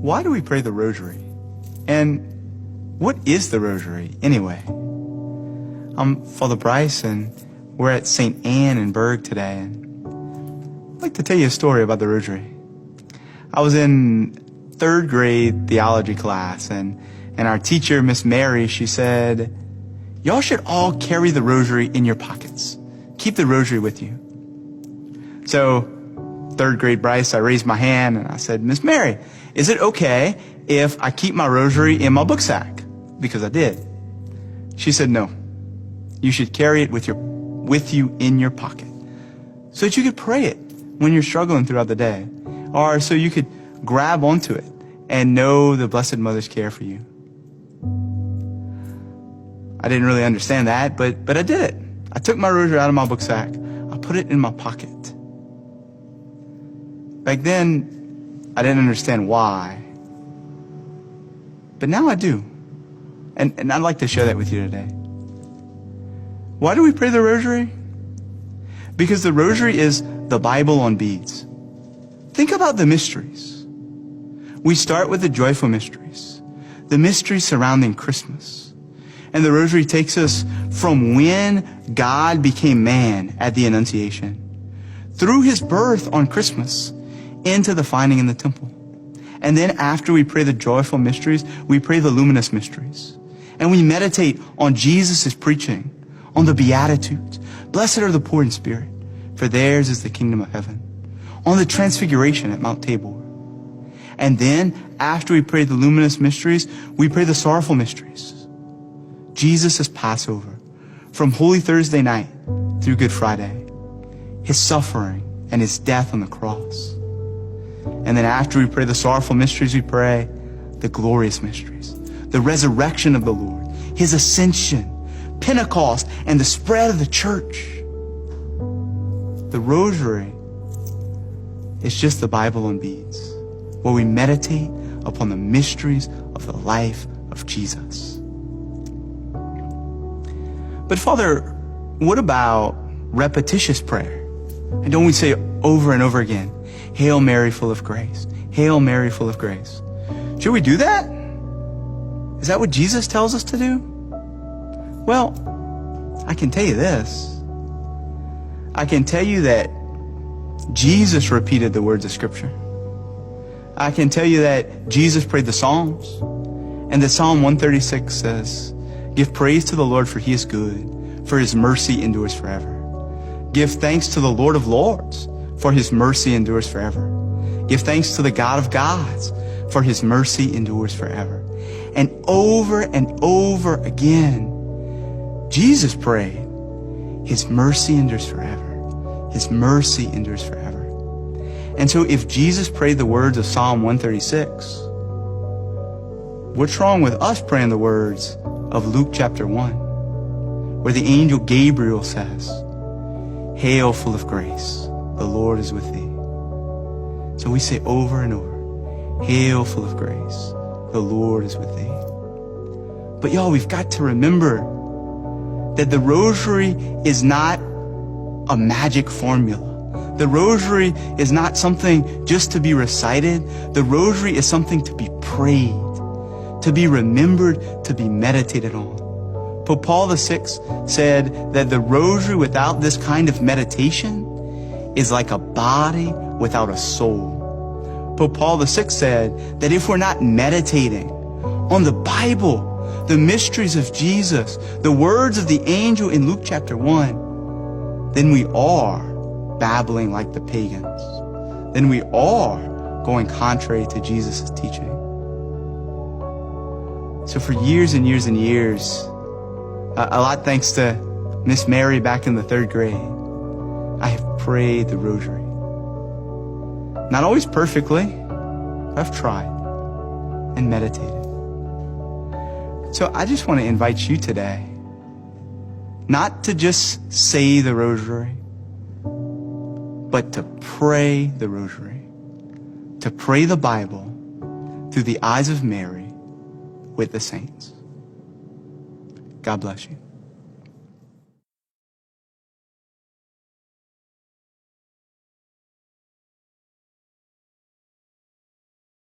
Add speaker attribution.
Speaker 1: Why do we pray the Rosary? And what is the Rosary anyway? I'm Father Brice, and we're at St. Anne in Berg today. And I'd like to tell you a story about the Rosary. I was in third grade theology class, and our teacher, Miss Mary, she said, y'all should all carry the Rosary in your pockets. Keep the Rosary with you. So, third grade Brice, I raised my hand and I said, Miss Mary, is it okay if I keep my Rosary in my book sack? Because I did. She said, no. You should carry it with you in your pocket, so that you could pray it when you're struggling throughout the day, or so you could grab onto it and know the Blessed Mother's care for you. I didn't really understand that, but I did it. I took my Rosary out of my book sack. I put it in my pocket. Back then, I didn't understand why, but now I do. And I'd like to share that with you today. Why do we pray the Rosary? Because the Rosary is the Bible on beads. Think about the mysteries. We start with the joyful mysteries, the mysteries surrounding Christmas. And the Rosary takes us from when God became man at the Annunciation, through his birth on Christmas, into the finding in the temple. And then after we pray the joyful mysteries, we pray the luminous mysteries. And we meditate on Jesus' preaching, on the Beatitudes. Blessed are the poor in spirit, for theirs is the kingdom of heaven. On the transfiguration at Mount Tabor. And then, after we pray the luminous mysteries, we pray the sorrowful mysteries. Jesus' Passover, from Holy Thursday night through Good Friday. His suffering and his death on the cross. And then after we pray the sorrowful mysteries, we pray the glorious mysteries. The resurrection of the Lord, his ascension, Pentecost, and the spread of the church. The Rosary is just the Bible on beads, where we meditate upon the mysteries of the life of Jesus. But Father, what about repetitious prayer? And don't we say over and over again, Hail Mary, full of grace. Hail Mary, full of grace. Should we do that? Is that what Jesus tells us to do? Well, I can tell you this. I can tell you that Jesus repeated the words of Scripture. I can tell you that Jesus prayed the Psalms. And that Psalm 136 says, give praise to the Lord, for he is good, for his mercy endures forever. Give thanks to the Lord of Lords, for his mercy endures forever. Give thanks to the God of gods, for his mercy endures forever. And over again, Jesus prayed, his mercy endures forever. His mercy endures forever. And so if Jesus prayed the words of Psalm 136, what's wrong with us praying the words of Luke chapter 1, where the angel Gabriel says, Hail, full of grace, the Lord is with thee. So we say over and over, Hail, full of grace, the Lord is with thee. But y'all, we've got to remember that the Rosary is not a magic formula. The Rosary is not something just to be recited. The Rosary is something to be prayed, to be remembered, to be meditated on. Pope Paul VI said that the Rosary without this kind of meditation is like a body without a soul. Pope Paul VI said that if we're not meditating on the Bible, the mysteries of Jesus, the words of the angel in Luke chapter 1, then we are babbling like the pagans. Then we are going contrary to Jesus' teaching. So for years and years and years, a lot thanks to Miss Mary back in the third grade, I have prayed the Rosary. Not always perfectly, but I've tried and meditated. So I just want to invite you today, not to just say the Rosary, but to pray the Rosary, to pray the Bible through the eyes of Mary with the saints. God bless you.